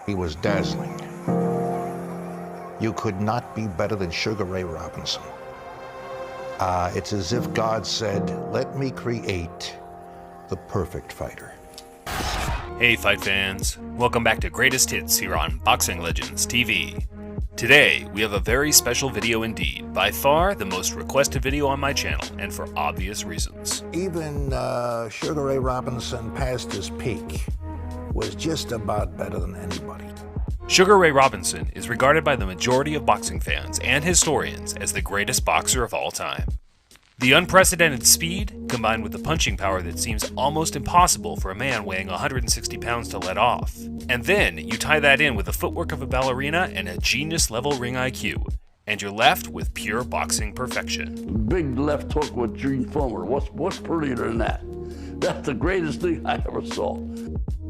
He was dazzling. You could not be better than Sugar Ray Robinson. It's as if God said, let me create the perfect fighter. Hey fight fans, welcome back to Greatest Hits here on Boxing Legends TV. Today, we have a very special video indeed, by far the most requested video on my channel, and for obvious reasons. Even Sugar Ray Robinson past his peak was just about better than anybody. Sugar Ray Robinson is regarded by the majority of boxing fans and historians as the greatest boxer of all time. The unprecedented speed, combined with the punching power that seems almost impossible for a man weighing 160 pounds to let off. And then you tie that in with the footwork of a ballerina and a genius-level ring IQ, and you're left with pure boxing perfection. Big left hook with Gene Fulmer. What's prettier than that? That's the greatest thing I ever saw.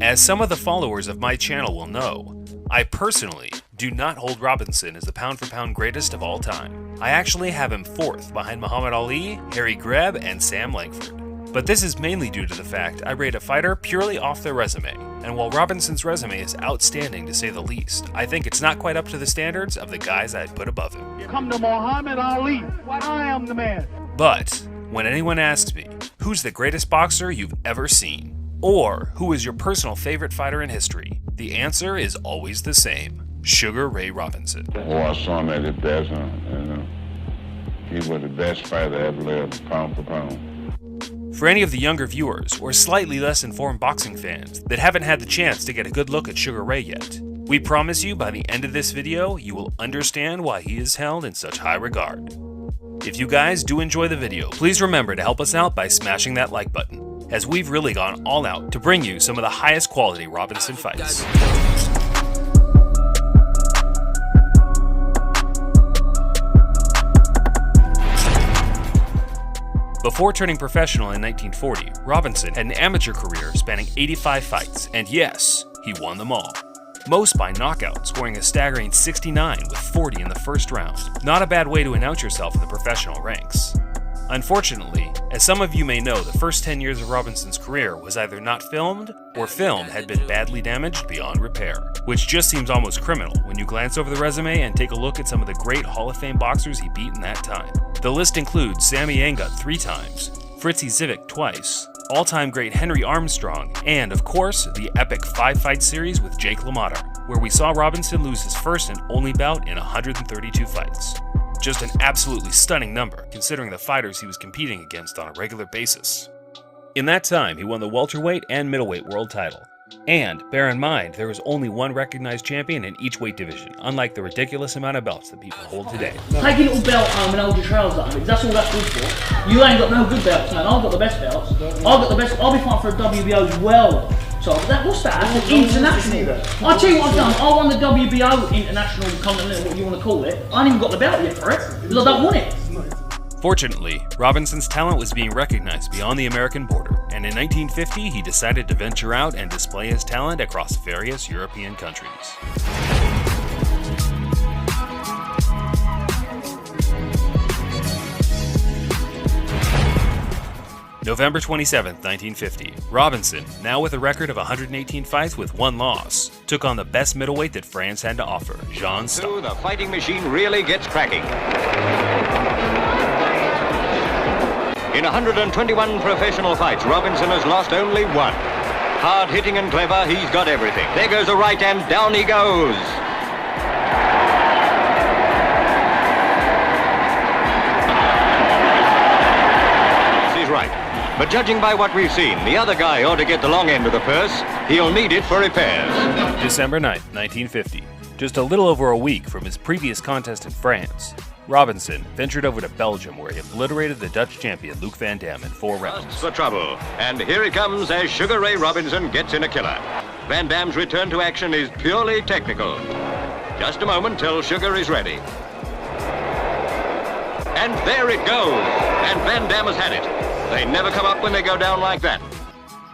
As some of the followers of my channel will know, I personally do not hold Robinson as the pound-for-pound greatest of all time. I actually have him fourth behind Muhammad Ali, Harry Greb, and Sam Langford. But this is mainly due to the fact I rate a fighter purely off their resume, and while Robinson's resume is outstanding to say the least, I think it's not quite up to the standards of the guys I'd put above him. Come to Muhammad Ali, I am the man. But when anyone asks me, who's the greatest boxer you've ever seen? Or who is your personal favorite fighter in history? The answer is always the same. Sugar Ray Robinson. Oh, I saw him at his best, and he was the best fighter ever lived, pound for pound. For any of the younger viewers, or slightly less informed boxing fans that haven't had the chance to get a good look at Sugar Ray yet, we promise you by the end of this video, you will understand why he is held in such high regard. If you guys do enjoy the video, please remember to help us out by smashing that like button, as we've really gone all out to bring you some of the highest quality Robinson fights. Before turning professional in 1940, Robinson had an amateur career spanning 85 fights, and yes, he won them all. Most by knockout, scoring a staggering 69 with 40 in the first round. Not a bad way to announce yourself in the professional ranks. Unfortunately, as some of you may know, the first 10 years of Robinson's career was either not filmed, or film had been badly damaged beyond repair. Which just seems almost criminal when you glance over the resume and take a look at some of the great Hall of Fame boxers he beat in that time. The list includes Sammy Angut 3 times, Fritzy Zivic twice, all-time great Henry Armstrong, and of course, the epic 5-fight series with Jake LaMotta, where we saw Robinson lose his first and only bout in 132 fights. Just an absolutely stunning number, considering the fighters he was competing against on a regular basis. In that time, he won the welterweight and middleweight world title. And, bear in mind, there was only one recognized champion in each weight division, unlike the ridiculous amount of belts that people hold today. Take your little belt home and hold your trousers up, because that's all that's good for. You ain't got no good belts, man. I've got the best belts. I'll be fighting for a WBO as well. So what's that? That's international. I'll tell you what I've done. I won the WBO International Continental, what you want to call it. I ain't even got the belt yet for it, because I don't want it. Fortunately, Robinson's talent was being recognized beyond the American border, and in 1950 he decided to venture out and display his talent across various European countries. November 27, 1950, Robinson, now with a record of 118 fights with 1 loss, took on the best middleweight that France had to offer, Jean Stark. The fighting machine really gets cracking. In 121 professional fights, Robinson has lost only 1. Hard-hitting and clever, he's got everything. There goes a right and down he goes. He's right. But judging by what we've seen, the other guy ought to get the long end of the purse. He'll need it for repairs. December 9th, 1950. Just a little over a week from his previous contest in France, Robinson ventured over to Belgium where he obliterated the Dutch champion Luc Van Dam in 4 rounds. That's the trouble. And here he comes as Sugar Ray Robinson gets in a killer. Van Dam's return to action is purely technical. Just a moment till Sugar is ready. And there it goes. And Van Dam has had it. They never come up when they go down like that.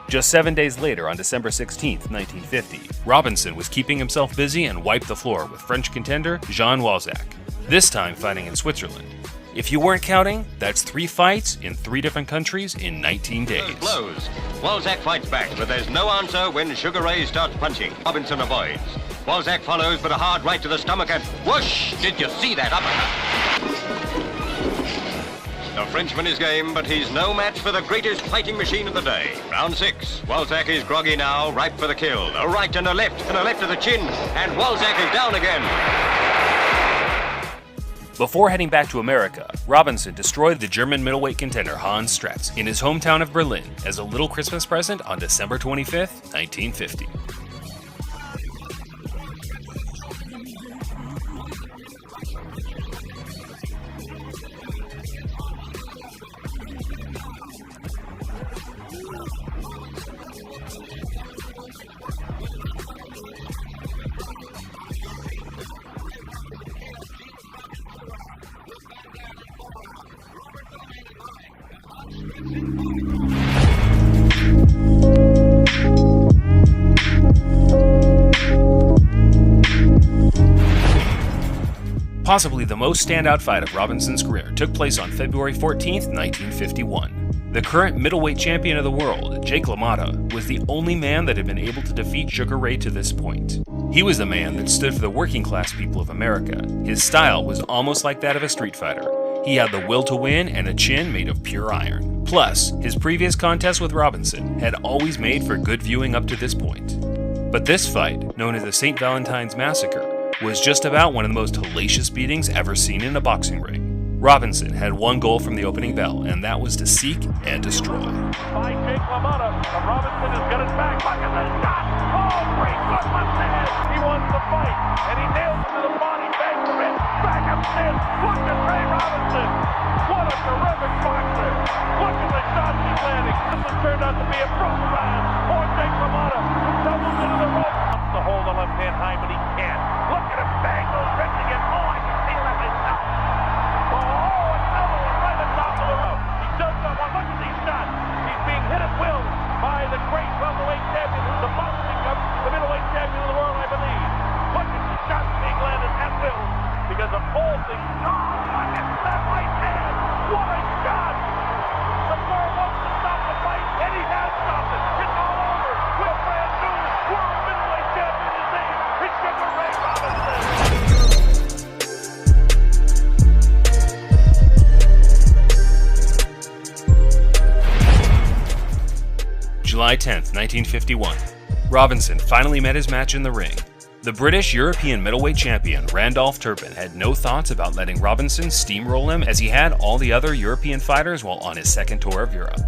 Just 7 days later, on December 16th, 1950, Robinson was keeping himself busy and wiped the floor with French contender Jean Walzac, this time fighting in Switzerland. If you weren't counting, that's 3 fights in 3 different countries in 19 days. Blows. Walzak fights back, but there's no answer when Sugar Ray starts punching. Robinson avoids. Walzak follows, but a hard right to the stomach and whoosh! Did you see that uppercut? The Frenchman is game, but he's no match for the greatest fighting machine of the day. Round 6. Walzak is groggy now, ripe for the kill. A right and a left to the chin, and Walzak is down again. Before heading back to America, Robinson destroyed the German middleweight contender Hans Stretz in his hometown of Berlin as a little Christmas present on December 25th, 1950. Possibly the most standout fight of Robinson's career took place on February 14th, 1951. The current middleweight champion of the world, Jake LaMotta, was the only man that had been able to defeat Sugar Ray to this point. He was the man that stood for the working class people of America. His style was almost like that of a street fighter. He had the will to win and a chin made of pure iron. Plus, his previous contest with Robinson had always made for good viewing up to this point. But this fight, known as the St. Valentine's Massacre, was just about one of the most hellacious beatings ever seen in a boxing ring. Robinson had one goal from the opening bell, and that was to seek and destroy. By Jake LaMotta, Robinson has got it back. Look at the shot! Oh, great foot left to head. He wants the fight, and he nails it to the body. Bangs the wrist, back upstairs. Look at Ray Robinson. What a terrific boxer. Look at the shots he's landing. This has turned out to be a brutal round for Jake LaMotta, who tumbles into the rope. Wants to hold the left hand high, but he can't. Look at him bang those ribs again. Oh, I can feel that myself. Oh, another one right at the top of the rope. He does not want. Look at these shots. He's being hit at will by the great welterweight champion, who's the boxing the middleweight champion of the world, I believe. Look at the shots being landed at will because of all things. Oh, look at that right hand. What a shot. The Boer wants to stop the fight, and he has stopped it. It's all over. We're brand new world middleweight champion. His name is Sugar Ray Robinson. July 10th, 1951. Robinson finally met his match in the ring. The British European middleweight champion Randolph Turpin had no thoughts about letting Robinson steamroll him as he had all the other European fighters while on his second tour of Europe.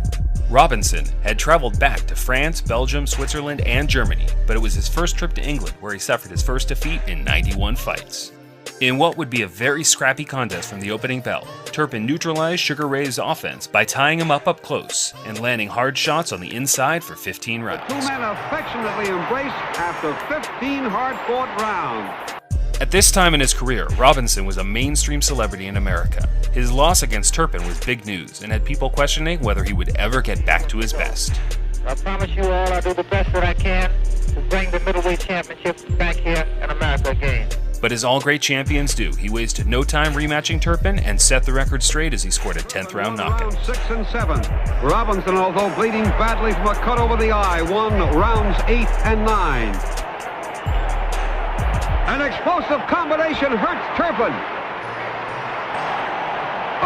Robinson had traveled back to France, Belgium, Switzerland, and Germany, but it was his first trip to England where he suffered his first defeat in 91 fights. In what would be a very scrappy contest from the opening bell, Turpin neutralized Sugar Ray's offense by tying him up close and landing hard shots on the inside for 15 rounds. The two men affectionately embraced after 15 hard-fought rounds. At this time in his career, Robinson was a mainstream celebrity in America. His loss against Turpin was big news and had people questioning whether he would ever get back to his best. I promise you all I'll do the best that I can to bring the middleweight championship back here in America again. But as all great champions do, he wasted no time rematching Turpin and set the record straight as he scored a 10th round knockout. Rounds 6 and 7. Robinson, although bleeding badly from a cut over the eye, won rounds 8 and 9. An explosive combination hurts Turpin.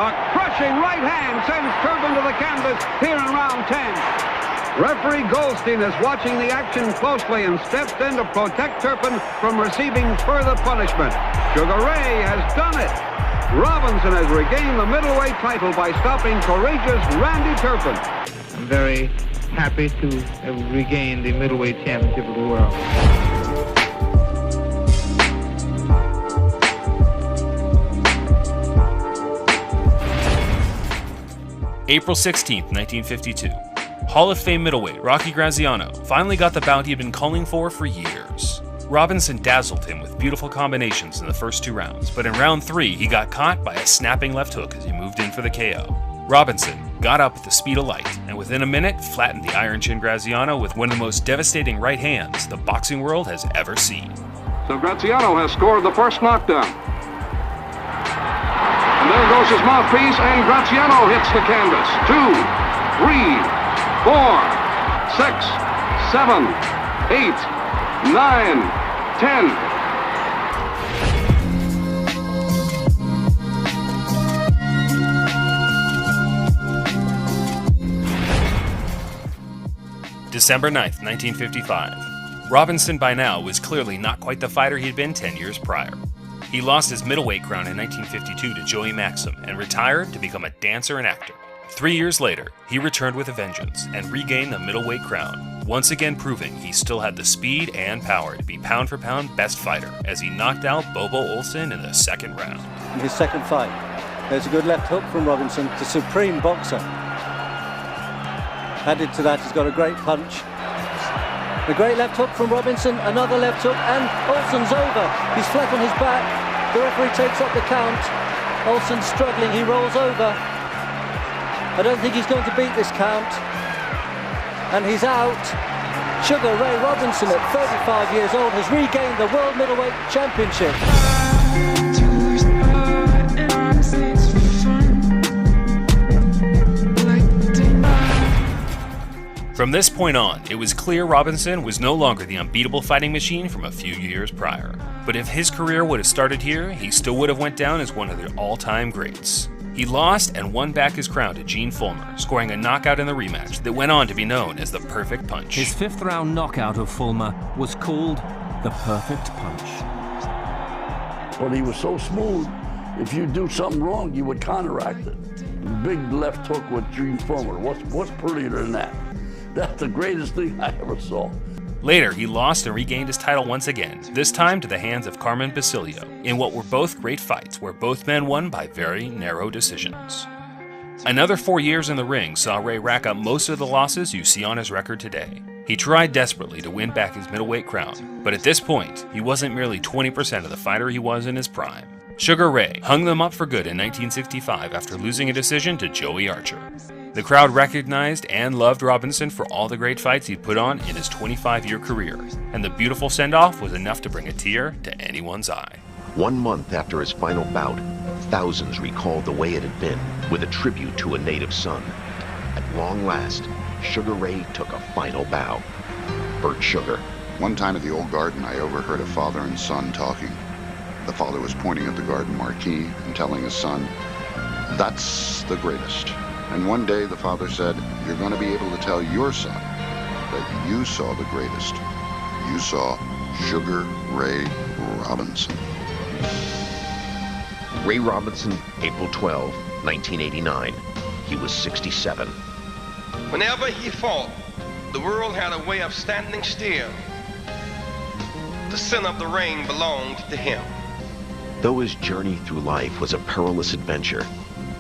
A crushing right hand sends Turpin to the canvas here in round 10. Referee Goldstein is watching the action closely and steps in to protect Turpin from receiving further punishment. Sugar Ray has done it. Robinson has regained the middleweight title by stopping courageous Randy Turpin. I'm very happy to have regained the middleweight championship of the world. April 16th, 1952. Hall of Fame middleweight Rocky Graziano finally got the bout he had been calling for years. Robinson dazzled him with beautiful combinations in the first 2 rounds, but in round 3 he got caught by a snapping left hook as he moved in for the KO. Robinson got up at the speed of light, and within a minute flattened the Iron Chin Graziano with one of the most devastating right hands the boxing world has ever seen. So Graziano has scored the first knockdown. And there goes his mouthpiece, and Graziano hits the canvas. 2, 3, 4, 6, 7, 8, 9, 10. December 9th, 1955. Robinson by now was clearly not quite the fighter he'd been 10 years prior. He lost his middleweight crown in 1952 to Joey Maxim and retired to become a dancer and actor. 3 years later, he returned with a vengeance and regained the middleweight crown, once again proving he still had the speed and power to be pound-for-pound best fighter as he knocked out Bobo Olsen in the second round. In his second fight, there's a good left hook from Robinson, the supreme boxer. Added to that, he's got a great punch. A great left hook from Robinson, another left hook, and Olsen's over. He's flat on his back. The referee takes up the count. Olsen's struggling, he rolls over. I don't think he's going to beat this count. And he's out. Sugar Ray Robinson, at 35 years old, has regained the World Middleweight Championship. From this point on, it was clear Robinson was no longer the unbeatable fighting machine from a few years prior. But if his career would have started here, he still would have went down as one of the all-time greats. He lost and won back his crown to Gene Fulmer, scoring a knockout in the rematch that went on to be known as the Perfect Punch. His fifth-round knockout of Fulmer was called the Perfect Punch. But he was so smooth, if you do something wrong, you would counteract it. Big left hook with Gene Fulmer. What's prettier than that? That's the greatest thing I ever saw. Later, he lost and regained his title once again, this time to the hands of Carmen Basilio, in what were both great fights where both men won by very narrow decisions. Another 4 years in the ring saw Ray rack up most of the losses you see on his record today. He tried desperately to win back his middleweight crown, but at this point, he wasn't merely 20% of the fighter he was in his prime. Sugar Ray hung them up for good in 1965 after losing a decision to Joey Archer. The crowd recognized and loved Robinson for all the great fights he'd put on in his 25-year career, and the beautiful send-off was enough to bring a tear to anyone's eye. 1 month after his final bout, thousands recalled the way it had been with a tribute to a native son. At long last, Sugar Ray took a final bow. Bert Sugar. One time at the old garden, I overheard a father and son talking. The father was pointing at the garden marquee and telling his son, "That's the greatest." And one day the father said, "You're going to be able to tell your son that you saw the greatest. You saw Sugar Ray Robinson." Ray Robinson, April 12, 1989. He was 67. Whenever he fought, the world had a way of standing still. The center of the ring belonged to him. Though his journey through life was a perilous adventure,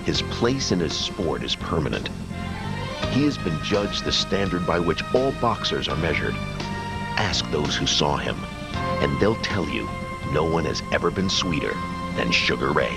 his place in his sport is permanent. He has been judged the standard by which all boxers are measured. Ask those who saw him, and they'll tell you no one has ever been sweeter than Sugar Ray.